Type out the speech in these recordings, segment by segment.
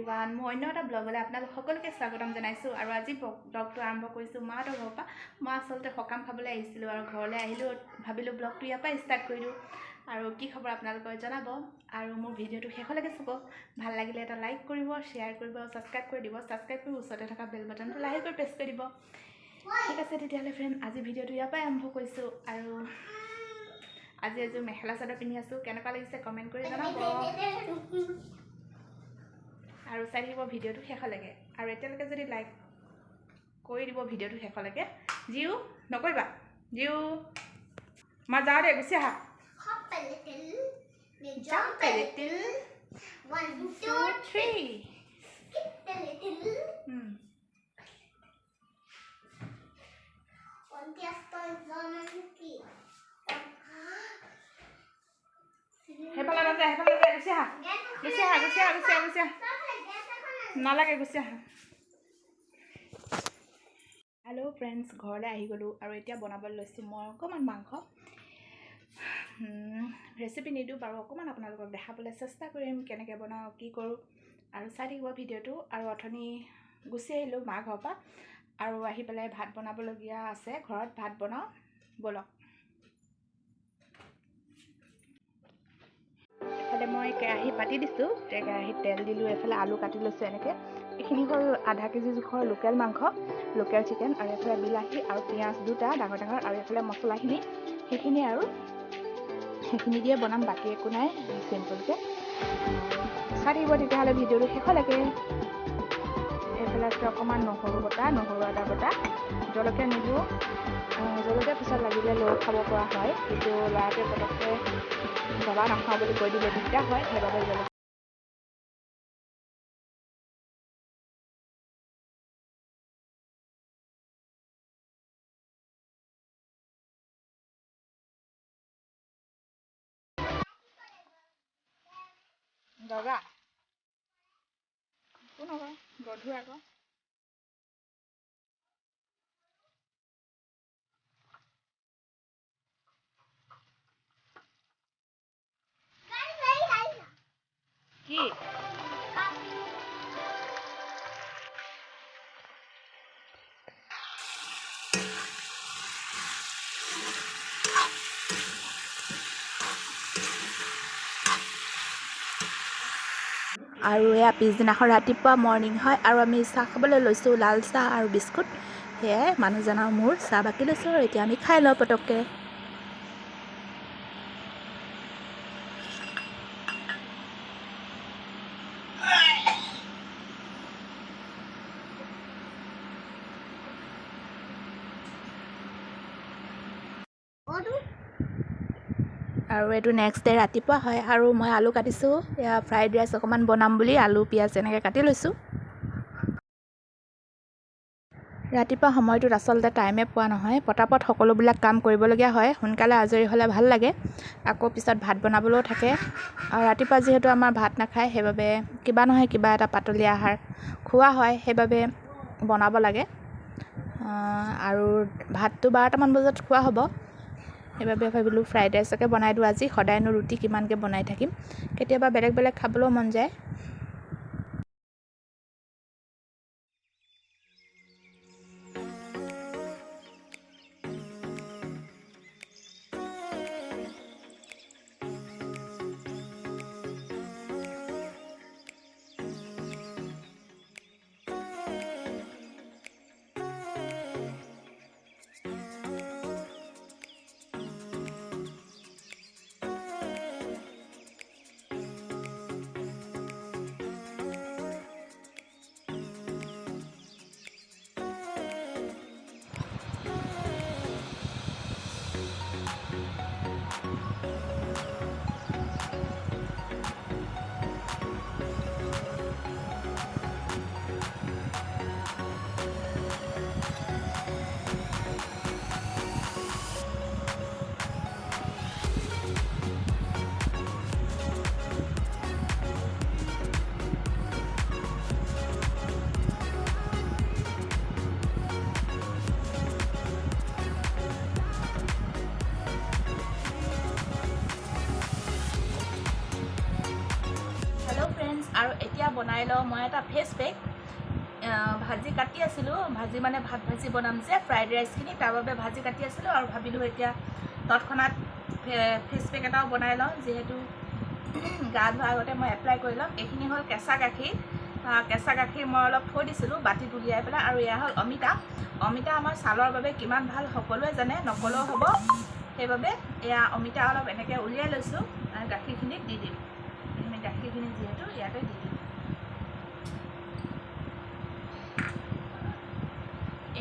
Everyone মই অন্য এটা ব্লগলৈ আপোনালোক সকলোকে স্বাগতম জনাইছোঁ আৰু আজি ব্লগটো আৰম্ভ কৰিছোঁ মাহঁতৰ ঘৰৰ পৰা। মই আচলতে সকাম খাবলৈ আহিছিলোঁ আৰু ঘৰলৈ আহিলোঁ, ভাবিলোঁ ব্লগটো ইয়াৰ পৰা ষ্টাৰ্ট কৰি দিওঁ আৰু কি খবৰ আপোনালোকে জনাব আৰু মোৰ ভিডিঅ'টো শেষলৈকে চাব। ভাল লাগিলে এটা লাইক কৰিব, শ্বেয়াৰ কৰিব, ছাবস্ক্ৰাইব কৰি দিব। ছাবস্ক্ৰাইব কৰি ওচৰতে থকা বেল বাটনটো লাহেকৈ প্ৰেছ কৰি দিব। ঠিক আছে তেতিয়াহ'লে ফ্ৰেণ্ড, আজি ভিডিঅ'টো ইয়াৰ পৰাই আৰম্ভ কৰিছোঁ আৰু আজি এযোৰ মেখেলা চাদৰ পিন্ধি আছোঁ। কেনেকুৱা লাগিছে কমেণ্ট কৰি জনাব আৰু চাই থাকিব ভিডিঅ'টো শেষলৈকে। আৰু এতিয়ালৈকে যদি লাইক কৰি দিব ভিডিঅ'টো শেষলৈকে। জিউ নকৰিবা, জিউ মই যাওঁ দে, গুচি আহা। Jump a little, 1 2 3, skip a little. হেপালা গুচি আহা, গুচি আহা, গুচি আহা, গুচি আহা, গুচি আহা, নালাগে, গুচি আহা। হেল্ল' ফ্ৰেণ্ডছ, ঘৰলৈ আহি গ'লোঁ আৰু এতিয়া বনাবলৈ লৈছোঁ মই অকণমান মাংস। ৰেচিপি নিদিওঁ বাৰু, অকণমান আপোনালোকক দেখাবলৈ চেষ্টা কৰিম কেনেকৈ বনাওঁ, কি কৰোঁ আৰু চাই থাকিব ভিডিঅ'টো। আৰু অথনি গুচি আহিলোঁ মা ঘৰৰ পৰা আৰু আহি পেলাই ভাত বনাবলগীয়া আছে, ঘৰত ভাত বনাওঁ ব'লক। এফালে মই কেৰাহী পাতি দিছোঁ, কেৰাহীত তেল দিলোঁ, এফালে আলু কাটি লৈছোঁ এনেকৈ। এইখিনি হ'ল আধা কেজি জোখৰ লোকেল মাংস, লোকেল চিকেন। আৰু এফালে বিলাহী আৰু পিঁয়াজ দুটা ডাঙৰ ডাঙৰ, আৰু এফালে মছলাখিনি সেইখিনি আৰু সেইখিনি দিয়ে বনাম, বাকী একো নাই, চিম্পলকৈ। চাই থাকিব তেতিয়াহ'লে ভিডিঅ'টো শেষলৈকে। এইফালে আছে অকণমান নহৰু বটা, নহৰু আদা বটা, জলকীয়া নিদিওঁ, জলকীয়া পিছত লাগিলে লৈ খাব পৰা হয়, কিন্তু ল'ৰাটোৱে পটককৈ জ্বলা নাখাওঁ বুলি কৈ দিলে দিগদাৰ হয়, সেইবাবে জলকীয়া দগা কোন আকৌ গধুৰ আকৌ। কি আৰু এয়া পিছদিনাখন ৰাতিপুৱা মৰ্ণিং হয় আৰু আমি চাহ খাবলৈ লৈছোঁ, লাল চাহ আৰু বিস্কুট। সেয়াই মানুহজনৰ মোৰ চাহ বাকি লৈছোঁ আৰু এতিয়া আমি খাই লওঁ পটককৈ। আৰু এইটো নেক্সট ডে ৰাতিপুৱা হয় আৰু মই আলু কাটিছোঁ, এয়া ফ্ৰাইড ৰাইচ অকণমান বনাম বুলি আলু পিঁয়াজ এনেকৈ কাটি লৈছোঁ। ৰাতিপুৱা সময়টোত আচলতে টাইমে পোৱা নহয়, পটাপট সকলোবিলাক কাম কৰিবলগীয়া হয়, সোনকালে আজৰি হ'লে ভাল লাগে। আকৌ পিছত ভাত বনাবলৈও থাকে আৰু ৰাতিপুৱা যিহেতু আমাৰ ভাত নাখায়, সেইবাবে কিবা নহয় কিবা এটা পাতলীয়া আহাৰ খোৱা হয়, সেইবাবে বনাব লাগে। আৰু ভাতটো 12টামান বজাত খোৱা হ'ব, সেইবাবে ভাবিলোঁ ফ্ৰাইড ৰাইচকে বনাই দিওঁ আজি। সদায়নো ৰুটি কিমানকৈ বনাই থাকিম, কেতিয়াবা বেলেগ বেলেগ খাবলৈও মন যায়। বনাই লওঁ মই এটা ফেচ পেক। ভাজি কাটি আছিলোঁ, ভাজি মানে ভাত ভাজি বনাম যে ফ্ৰাইড ৰাইচখিনি, তাৰ বাবে ভাজি কাটি আছিলোঁ আৰু ভাবিলোঁ এতিয়া তৎক্ষণাত ফেচ পেক এটাও বনাই লওঁ, যিহেতু গা ধোৱাৰ আগতে মই এপ্লাই কৰি ল'ম। এইখিনি হ'ল কেঁচা গাখীৰ। কেঁচা গাখীৰ মই অলপ থৈ দিছিলোঁ বাতিত উলিয়াই পেলাই। আৰু এয়া হ'ল অমিতা। অমিতা আমাৰ ছালৰ বাবে কিমান ভাল সকলোৱে জানে, নকলেও হ'ব। সেইবাবে এয়া অমিতা অলপ এনেকৈ উলিয়াই লৈছোঁ আৰু গাখীৰখিনিত দি দিম। এইখিনি গাখীৰখিনি যিহেতু ইয়াতে দি দিম।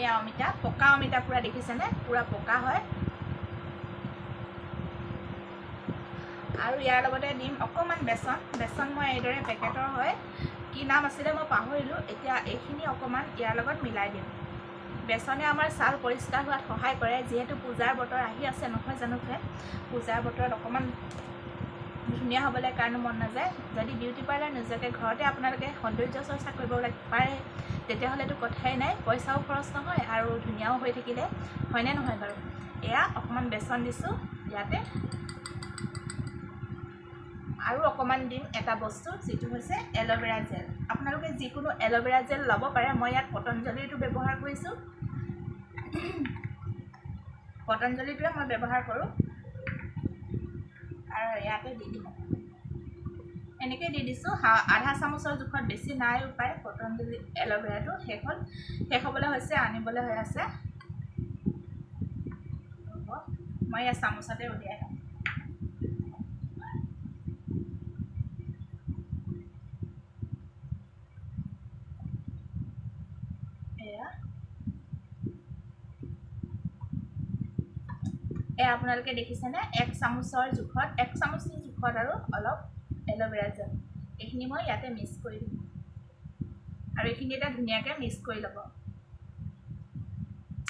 এয়া অমিতা, পকা অমিতা পূৰা দেখিছেনে, পূৰা পকা হয়। আৰু ইয়াৰ লগতে দিম অকণমান বেচন। বেচন মই এইদৰে পেকেটৰ হয়, কি নাম আছিলে মই পাহৰিলোঁ। এতিয়া এইখিনি অকণমান ইয়াৰ লগত মিলাই দিম। বেচনে আমাৰ ছাল পৰিষ্কাৰ হোৱাত সহায় কৰে, যিহেতু পূজাৰ বতৰ আহি আছে নহয় জানো ফ্ৰেণ্ড। পূজাৰ বতৰত অকণমান ধুনীয়া হ'বলৈ কাৰণে মন নাযায়। যদি বিউটি পাৰ্লাৰ নিজকে ঘৰতে আপোনালোকে সৌন্দৰ্য চৰ্চা কৰিব পাৰে, তেতিয়াহ'লেতো কথাই নাই, পইচাও খৰচ নহয় আৰু ধুনীয়াও হৈ থাকিলে, হয়নে নহয় বাৰু। এয়া অকণমান বেচন দিছোঁ ইয়াতে। আৰু অকণমান দিম এটা বস্তু, যিটো হৈছে এল'ভেৰা জেল। আপোনালোকে যিকোনো এল'ভেৰা জেল ল'ব পাৰে। মই ইয়াত পতঞ্জলিটো ব্যৱহাৰ কৰিছোঁ। পতঞ্জলিটোৱে মই ব্যৱহাৰ কৰোঁ। আৰু ইয়াতে দি দিম, এনেকৈ দি দিছোঁ। আধা চামুচৰ জোখত, বেছি নাই উপায়। পতঞ্জলি এল'ভেৰাটো শেষ হ'বলৈ হৈছে, আনিবলৈ হৈ আছে। মই ইয়াত চামুচতে উলিয়াই লওঁ। এয়া আপোনালোকে দেখিছেনে, 1 চামুচৰ জোখত, 1 চামুচৰ জোখত আৰু অলপ এল'ভেৰা জেল। এইখিনি মই ইয়াতে মিক্স কৰি দিম আৰু এইখিনি এটা ধুনীয়াকৈ মিক্স কৰি ল'ব।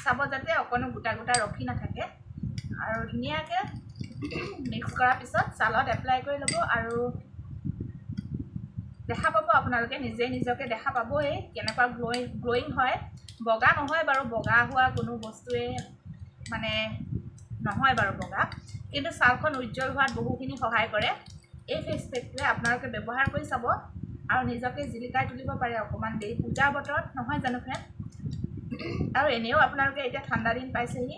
চাব যাতে অকণো গোটা গোটা ৰখি নাথাকে। আৰু ধুনীয়াকৈ মিক্স কৰাৰ পিছত ছালত এপ্লাই কৰি ল'ব। আৰু দেখা পাব আপোনালোকে, নিজকে দেখা পাবই কেনেকুৱা গ্ল'য়িং হয়। বগা নহয় বাৰু, বগা হোৱা কোনো বস্তুৱে মানে নহয় বাৰু বগা, কিন্তু ছালখন উজ্জ্বল হোৱাত বহুখিনি সহায় কৰে। এই ফেচ পেকটোৱে আপোনালোকে ব্যৱহাৰ কৰি চাব আৰু নিজকে জিলিকাই তুলিব পাৰে অকণমান দেৰি, পূজাৰ বতৰত নহয় জানো ফ্ৰেণ্ড। আৰু এনেও আপোনালোকে এতিয়া ঠাণ্ডা দিন পাইছেহি,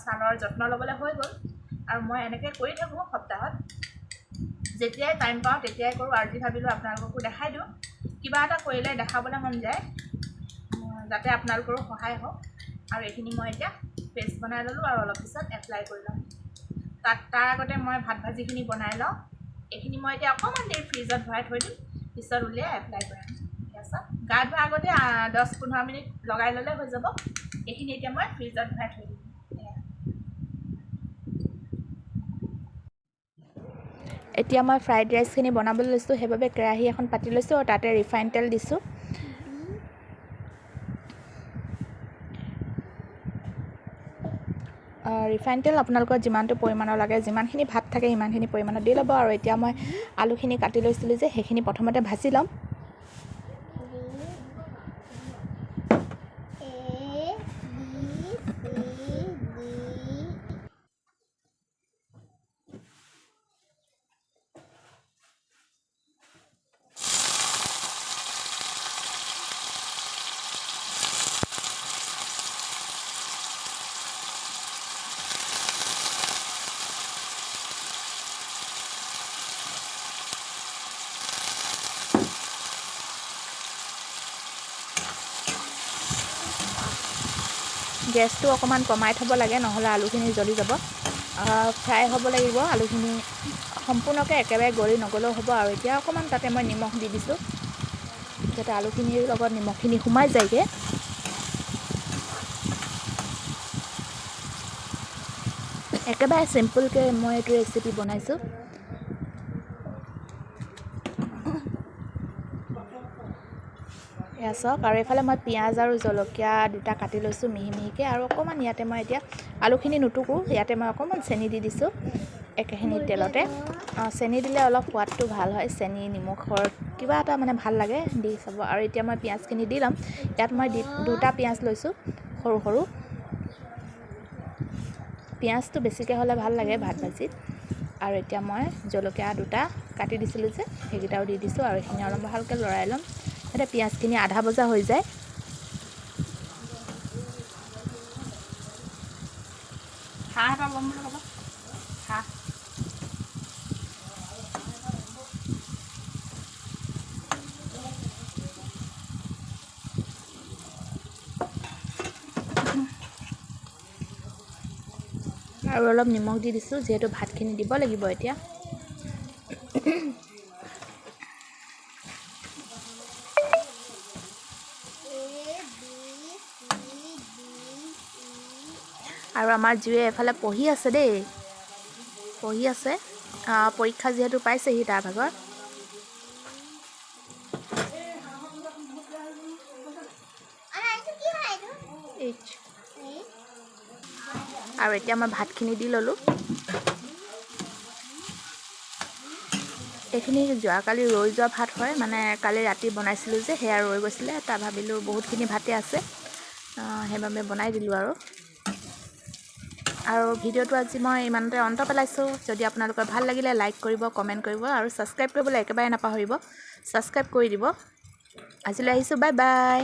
ছালৰ যত্ন ল'বলৈ হৈ গ'ল। আৰু মই এনেকৈ কৰি থাকোঁ সপ্তাহত, যেতিয়াই টাইম পাওঁ তেতিয়াই কৰোঁ। আৰু আজি ভাবিলোঁ আপোনালোককো দেখাই দিওঁ, কিবা এটা কৰিলে দেখাবলৈ মন যায়, যাতে আপোনালোকৰো সহায় হওক। আৰু এইখিনি মই এতিয়া পেষ্ট বনাই ল'লোঁ আৰু অলপ পিছত এপ্লাই কৰি ল'ম। তাৰ আগতে মই ভাত ভাজিখিনি বনাই লওঁ। এইখিনি মই এতিয়া অকণমান দেৰি ফ্ৰিজত ভৰাই থৈ দিম, পিছত উলিয়াই এপ্লাই কৰিম। ঠিক আছে, গা ধোৱাৰ আগতে 10-15 মিনিট লগাই ল'লে হৈ যাব। এইখিনি এতিয়া মই ফ্ৰিজত ভৰাই থৈ দিম। এতিয়া মই ফ্ৰাইড ৰাইচখিনি বনাবলৈ লৈছোঁ, সেইবাবে কেৰাহী এখন পাতি লৈছোঁ আৰু তাতে ৰিফাইন তেল দিছোঁ। ৰিফাইন তেল আপোনালোকৰ যিমানটো পৰিমাণৰ লাগে, যিমানখিনি ভাত থাকে সিমানখিনি পৰিমাণৰ দি ল'ব। আৰু এতিয়া মই আলুখিনি কাটি লৈছিলোঁ যে, সেইখিনি প্ৰথমতে ভাজি ল'ম। গেছটো অকণমান কমাই থ'ব লাগে, নহ'লে আলুখিনি জ্বলি যাব। ফ্ৰাই হ'ব লাগিব, আলুখিনি সম্পূৰ্ণকৈ একেবাৰে গলি নগ'লেও হ'ব। আৰু এতিয়া অকণমান তাতে মই নিমখ দি দিছোঁ, যাতে আলুখিনিৰ লগত নিমখখিনি সোমাই যায়গৈ। একেবাৰে চিম্পুলকৈ মই এইটো ৰেচিপি বনাইছোঁ। এয়া চাওক। আৰু এইফালে মই পিঁয়াজ আৰু জলকীয়া দুটা কাটি লৈছোঁ মিহি মিহিকৈ। আৰু অকণমান ইয়াতে মই এতিয়া আলুখিনি নুটুকোঁ, ইয়াতে মই অকণমান চেনি দি দিছোঁ একেখিনি তেলতে। চেনি দিলে অলপ সোৱাদটো ভাল হয়, চেনি নিমখৰ কিবা এটা মানে ভাল লাগে, দি চাব। আৰু এতিয়া মই পিঁয়াজখিনি দি ল'ম। ইয়াত মই 2টা পিঁয়াজ লৈছোঁ, সৰু সৰু। পিঁয়াজটো বেছিকৈ হ'লে ভাল লাগে ভাত ভাজিত। আৰু এতিয়া মই জলকীয়া 2টা কাটি দিছিলোঁ যে সেইকেইটাও দি দিছোঁ আৰু এইখিনি অলপ ভালকৈ লৰাই ল'ম যাতে পিঁয়াজখিনি আধা ভজা হৈ যায়। হাঁহ এটা ল'ম বুলি ক'ব হাঁহ আৰু অলপ নিমখ দি দিছোঁ যিহেতু ভাতখিনি দিব লাগিব এতিয়া। আৰু আমাৰ জীৱে এফালে পঢ়ি আছে দেই, পঢ়ি আছে পৰীক্ষা যিহেতু পাইছেহি তাৰ ভাগৰ। আৰু এতিয়া মই ভাতখিনি দি ল'লোঁ। এইখিনি যোৱাকালি ৰৈ যোৱা ভাত হয়, মানে কালি ৰাতি বনাইছিলোঁ যে সেয়া ৰৈ গৈছিলে, তাৰ ভাবিলোঁ বহুতখিনি ভাতে আছে সেইবাবে বনাই দিলোঁ আৰু ভিডিঅ'টো আজি মই ইমানতে অন্ত পেলাইছোঁ। যদি আপোনালোকৰ ভাল লাগিলে লাইক কৰিব, কমেণ্ট কৰিব আৰু ছাবস্ক্ৰাইব কৰিবলৈ একেবাৰে নাপাহৰিব, ছাবস্ক্ৰাইব কৰি দিব। আজিলৈ আহিছোঁ, বাই বাই।